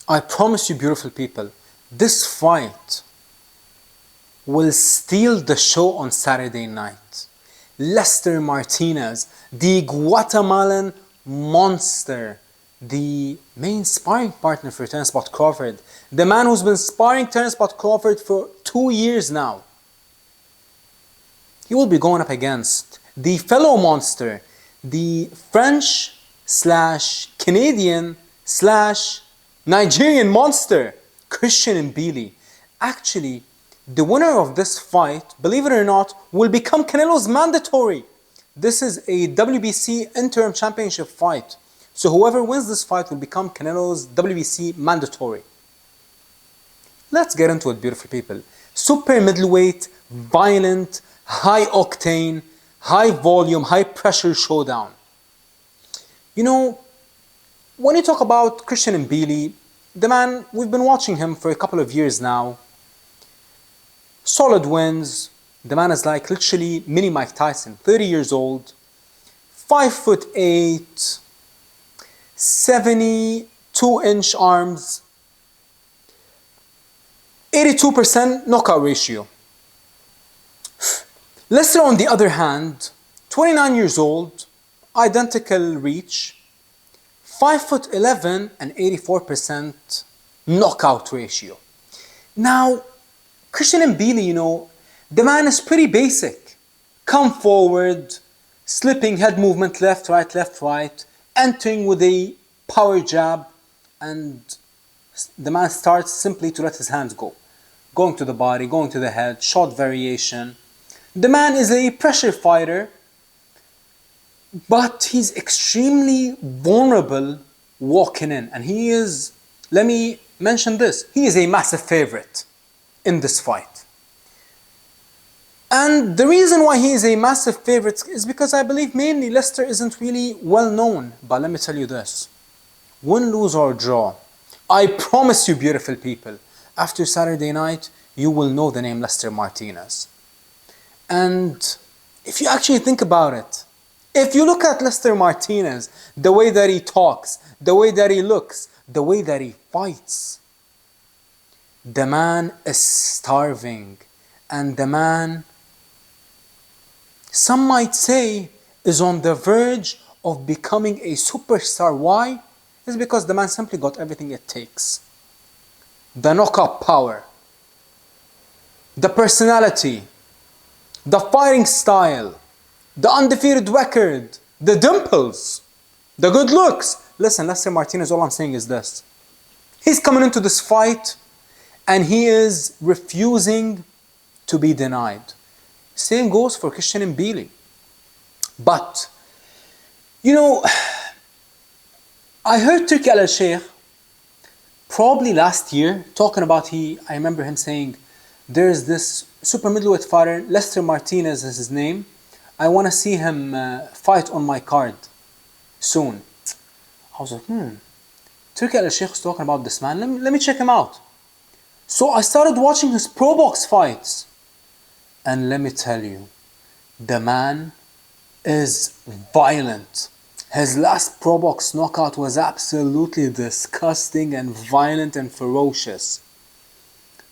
I promise you, beautiful people, this fight will steal the show on Saturday night. Lester Martinez, the Guatemalan monster, the main sparring partner for Terence Bud Crawford, the man who's been sparring Terence Bud Crawford for 2 years now. He will be going up against the fellow monster, the French / Canadian / Nigerian monster, Christian Mbilli. Actually, the winner of this fight, believe it or not, will become Canelo's mandatory. This is a WBC interim championship fight. So whoever wins this fight will become Canelo's WBC mandatory. Let's get into it, beautiful people. Super middleweight, violent, high octane, high volume, high pressure showdown. You know, when you talk about Christian Mbilli, the man, we've been watching him for a couple of years now. Solid wins. The man is like literally mini Mike Tyson, 30 years old, 5'8", 72-inch arms, 82% knockout ratio. Lester, on the other hand, 29 years old, identical reach, 5'11" and 84% knockout ratio. Now, Christian Mbilli, you know, the man is pretty basic. Come forward, slipping head movement left, right, entering with a power jab, and the man starts simply to let his hands go. Going to the body, going to the head, shot variation. The man is a pressure fighter, but he's extremely vulnerable walking in. And he is, let me mention this, he is a massive favorite in this fight. And the reason why he is a massive favorite is because I believe mainly Lester isn't really well known. But let me tell you this, win, lose or draw, I promise you, beautiful people, after Saturday night, you will know the name Lester Martinez. And if you actually think about it, if you look at Lester Martinez, the way that he talks, the way that he looks, the way that he fights, the man is starving, and the man, some might say, is on the verge of becoming a superstar. Why? It's because the man simply got everything it takes. The knockout power, the personality, the fighting style, the undefeated record, the dimples, the good looks. Listen, Lester Martinez, all I'm saying is this. He's coming into this fight and he is refusing to be denied. Same goes for Christian Mbilli. But, you know, I heard Tarek al-Sheikh probably last year talking about I remember him saying, there's this super middleweight fighter, Lester Martinez is his name. I want to see him fight on my card soon. I was like, Tarek al-Sheikh is talking about this man. Let me check him out. So I started watching his pro box fights. And let me tell you, the man is violent. His last pro box knockout was absolutely disgusting and violent and ferocious.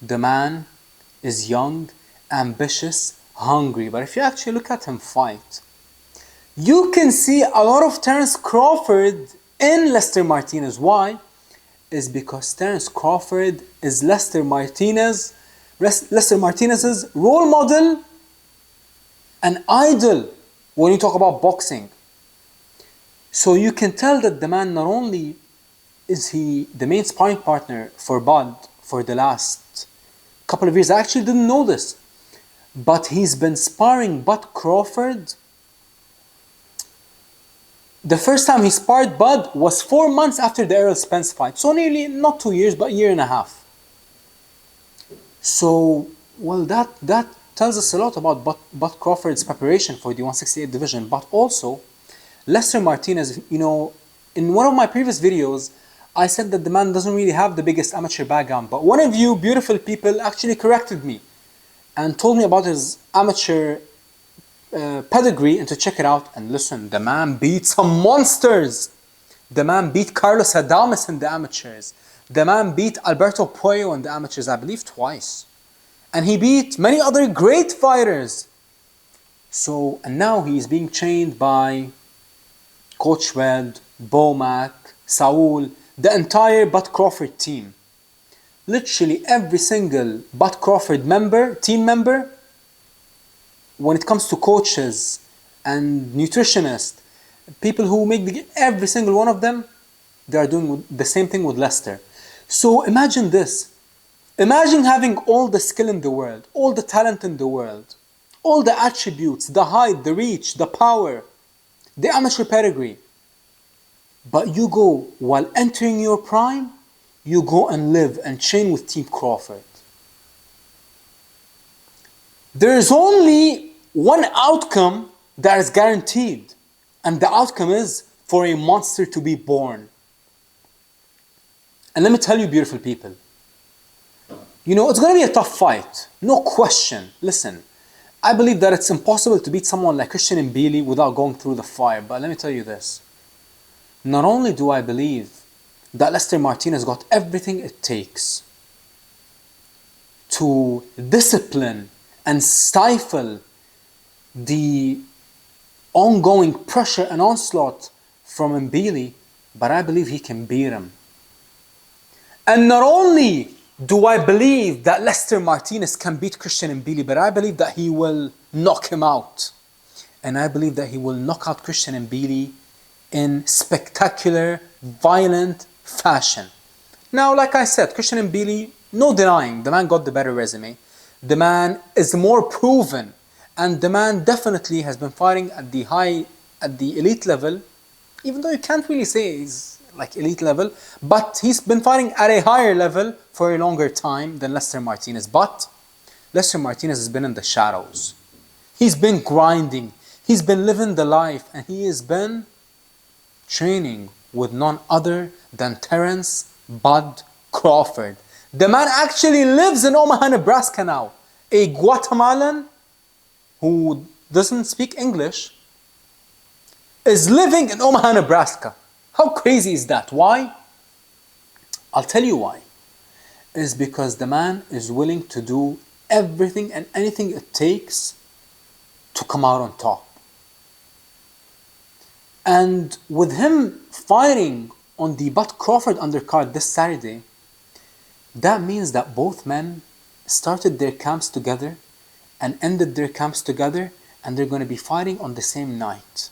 The man is young, ambitious, hungry. But if you actually look at him fight, you can see a lot of Terence Crawford in Lester Martinez. Why? Is because Terence Crawford is Lester Martinez's role model and idol when you talk about boxing. So you can tell that the man, not only is he the main sparring partner for Bud for the last couple of years, I actually didn't know this, but he's been sparring Bud Crawford. The first time he sparred Bud was 4 months after the Errol Spence fight. So nearly, not 2 years, but a year and a half. So, well, that tells us a lot about Bud Crawford's preparation for the 168 division. But also, Lester Martinez, you know, in one of my previous videos, I said that the man doesn't really have the biggest amateur background. But one of you beautiful people actually corrected me and told me about his amateur pedigree and to check it out. And listen, the man beat some monsters. The man beat Carlos Adames in the amateurs. The man beat Alberto Puello in the amateurs, I believe, twice. And he beat many other great fighters. So, and now he is being trained by Coach Red, Bomac, Saul, the entire Bud Crawford team. Literally every single Bud Crawford team member, when it comes to coaches and nutritionists, people who make every single one of them, they are doing the same thing with Lester. So imagine this. Imagine having all the skill in the world, all the talent in the world, all the attributes, the height, the reach, the power, the amateur pedigree. But you go, while entering your prime, you go and live and train with Team Crawford. There is only one outcome that is guaranteed, and the outcome is for a monster to be born. And let me tell you, beautiful people, you know, it's going to be a tough fight, no question. Listen, I believe that it's impossible to beat someone like Christian Mbilli without going through the fire. But let me tell you this. Not only do I believe that Lester Martinez got everything it takes to discipline and stifle the ongoing pressure and onslaught from Mbilli, but I believe he can beat him. And not only do I believe that Lester Martinez can beat Christian Mbilli, but I believe that he will knock him out. And I believe that he will knock out Christian Mbilli in spectacular, violent fashion. Now, like I said, Christian Mbilli, no denying, the man got the better resume. The man is more proven, and the man definitely has been fighting at the elite level, even though you can't really say he's like elite level, but he's been fighting at a higher level for a longer time than Lester Martinez. But Lester Martinez has been in the shadows. He's been grinding. He's been living the life, and he has been training with none other than Terence Bud Crawford. The man actually lives in Omaha, Nebraska now. A Guatemalan who doesn't speak English is living in Omaha, Nebraska. How crazy is that? Why? I'll tell you why. It's because the man is willing to do everything and anything it takes to come out on top. And with him fighting on the Bud Crawford undercard this Saturday, that means that both men started their camps together and ended their camps together, and they're going to be fighting on the same night.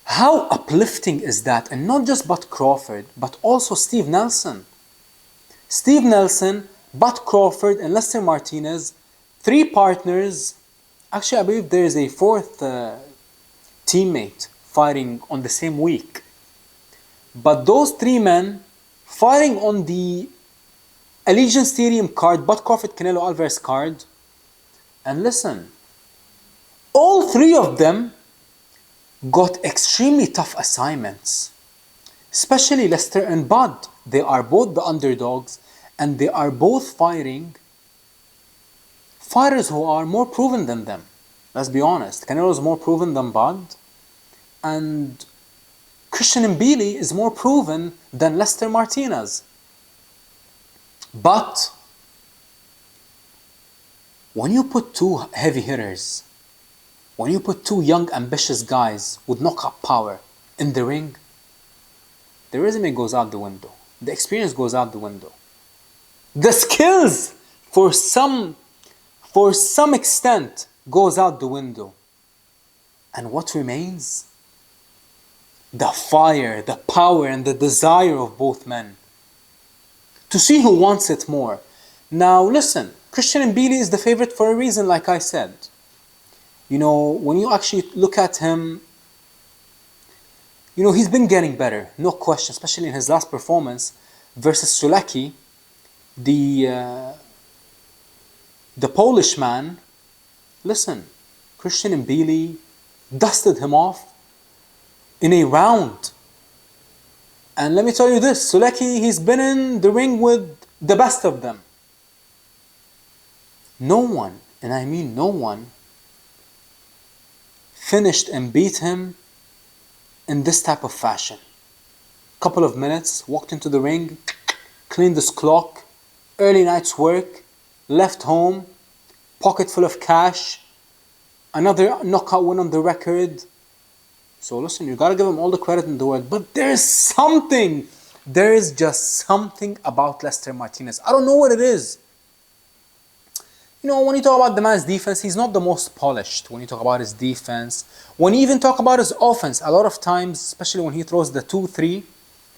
How uplifting is that? And not just Bud Crawford, but also Steve Nelson. Steve Nelson, Bud Crawford, and Lester Martinez, three partners. Actually, I believe there is a fourth teammate fighting on the same week. But those three men fighting on the Allegiant Stadium card, Bud Crawford, Canelo Alvarez card. And listen, all three of them got extremely tough assignments, especially Lester and Bud. They are both the underdogs, and they are both fighting fighters who are more proven than them. Let's be honest. Canelo is more proven than Bud, and Christian Mbilli is more proven than Lester Martinez. But when you put two heavy hitters, when you put two young, ambitious guys with knockout power in the ring, the resume goes out the window. The experience goes out the window. The skills, for some extent, goes out the window. And what remains? The fire, the power, and the desire of both men. To see who wants it more. Now listen, Christian Mbilli is the favorite for a reason, like I said. You know, when you actually look at him, you know, he's been getting better, no question, especially in his last performance versus Sulecki, the Polish man. Listen, Christian Mbilli dusted him off in a round. And let me tell you this, Sulecki, he's been in the ring with the best of them. No one, and I mean no one, finished and beat him in this type of fashion. Couple of minutes, walked into the ring, cleaned his clock, early night's work, left home, pocket full of cash, another knockout win on the record. So listen, you gotta give him all the credit in the world. But there is just something about Lester Martinez. I don't know what it is. You know, when you talk about the man's defense, he's not the most polished. When you talk about his defense, when you even talk about his offense, a lot of times, especially when he throws the 2-3,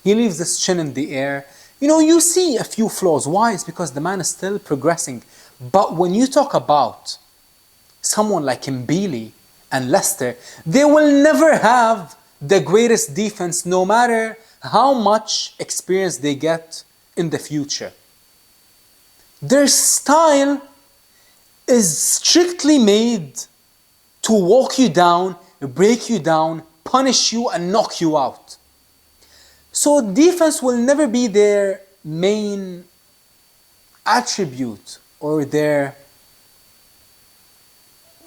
he leaves his chin in the air. You know, you see a few flaws. Why? It's because the man is still progressing. But when you talk about someone like Mbilli and Lester, they will never have the greatest defense no matter how much experience they get in the future. Their style is strictly made to walk you down, break you down, punish you and knock you out. So defense will never be their main attribute or their,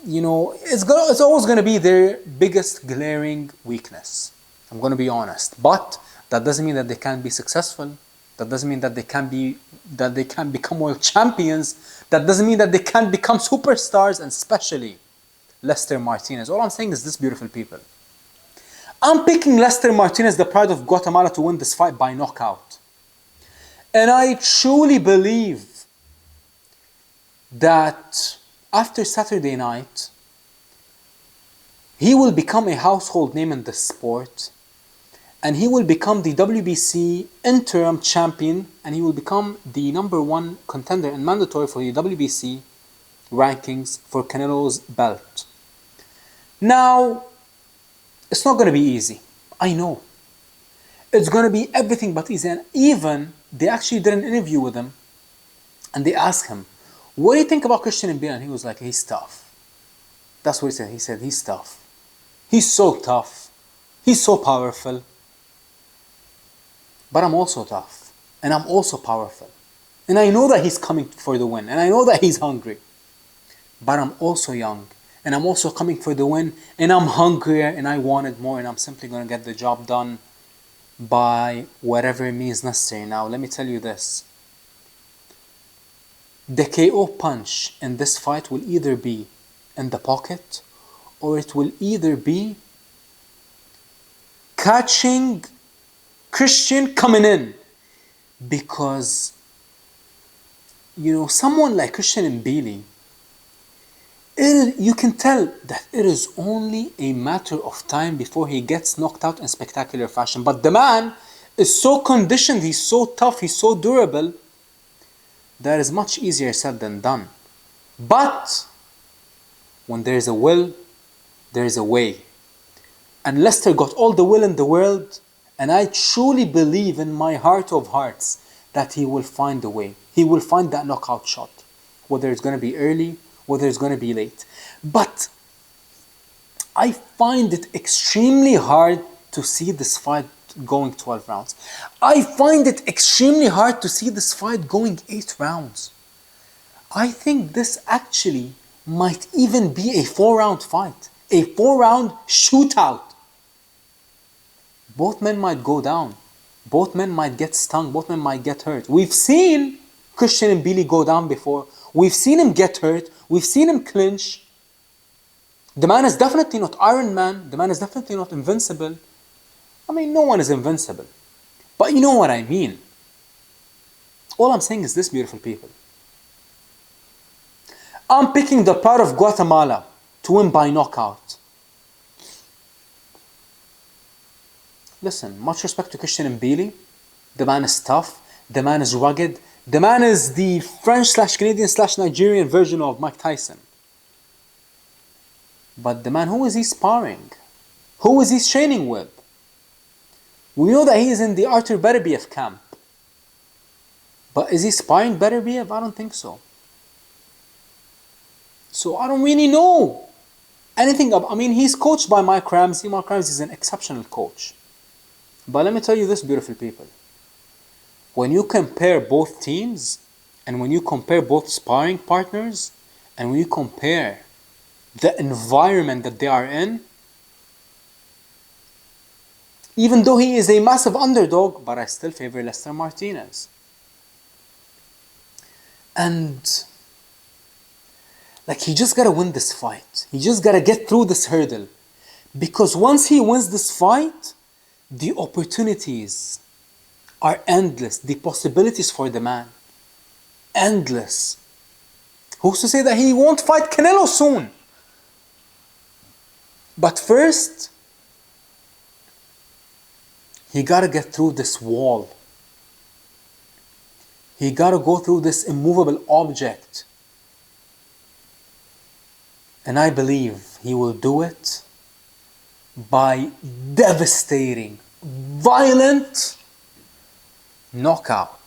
you know, it's always going to be their biggest glaring weakness. I'm going to be honest. But that doesn't mean that they can't be successful. That doesn't mean that they can become world champions. That doesn't mean that they can't become superstars, and especially Lester Martinez. All I'm saying is this, beautiful people. I'm picking Lester Martinez, the pride of Guatemala, to win this fight by knockout. And I truly believe that after Saturday night, he will become a household name in the sport. And he will become the WBC interim champion, and he will become the #1 contender and mandatory for the WBC rankings for Canelo's belt. Now, it's not going to be easy. I know. It's going to be everything but easy. And even, they actually did an interview with him, and they asked him, what do you think about Christian Mbilli? And he was like, he's tough. That's what he said. He said, he's tough. He's so tough. He's so powerful. But I'm also tough, and I'm also powerful. And I know that he's coming for the win, and I know that he's hungry. But I'm also young, and I'm also coming for the win, and I'm hungrier, and I wanted more, and I'm simply going to get the job done by whatever means necessary. Now, let me tell you this. The KO punch in this fight will either be in the pocket, or it will either be catching Christian coming in. Because, you know, someone like Christian Mbilli, you can tell that it is only a matter of time before he gets knocked out in spectacular fashion. But the man is so conditioned, he's so tough, he's so durable, that is much easier said than done. But when there is a will, there is a way. And Lester got all the will in the world, and I truly believe in my heart of hearts that he will find a way. He will find that knockout shot. Whether it's going to be early, whether it's going to be late. But I find it extremely hard to see this fight going 12 rounds. I find it extremely hard to see this fight going 8 rounds. I think this actually might even be a 4-round fight. A 4-round shootout. Both men might go down. Both men might get stung. Both men might get hurt. We've seen Christian Mbilli go down before. We've seen him get hurt. We've seen him clinch. The man is definitely not Iron Man. The man is definitely not invincible. I mean, no one is invincible. But you know what I mean. All I'm saying is this, beautiful people. I'm picking the pride of Guatemala to win by knockout. Listen, much respect to Christian Mbilli. The man is tough. The man is rugged. The man is the French/Canadian/Nigerian version of Mike Tyson. But the man, who is he sparring? Who is he training with? We know that he is in the Artur Beterbiev camp. But is he sparring Beterbiev? I don't think so. So I don't really know anything about... I mean, he's coached by Mike Ramsey. Mike Ramsey is an exceptional coach. But let me tell you this, beautiful people. When you compare both teams, and when you compare both sparring partners, and when you compare the environment that they are in, even though he is a massive underdog, but I still favor Lester Martinez. And like, he just gotta win this fight. He just gotta get through this hurdle. Because once he wins this fight, the opportunities are endless. The possibilities for the man, endless. Who's to say that he won't fight Canelo soon? But first, he gotta get through this wall. He gotta go through this immovable object. And I believe he will do it by devastating, violent knockout.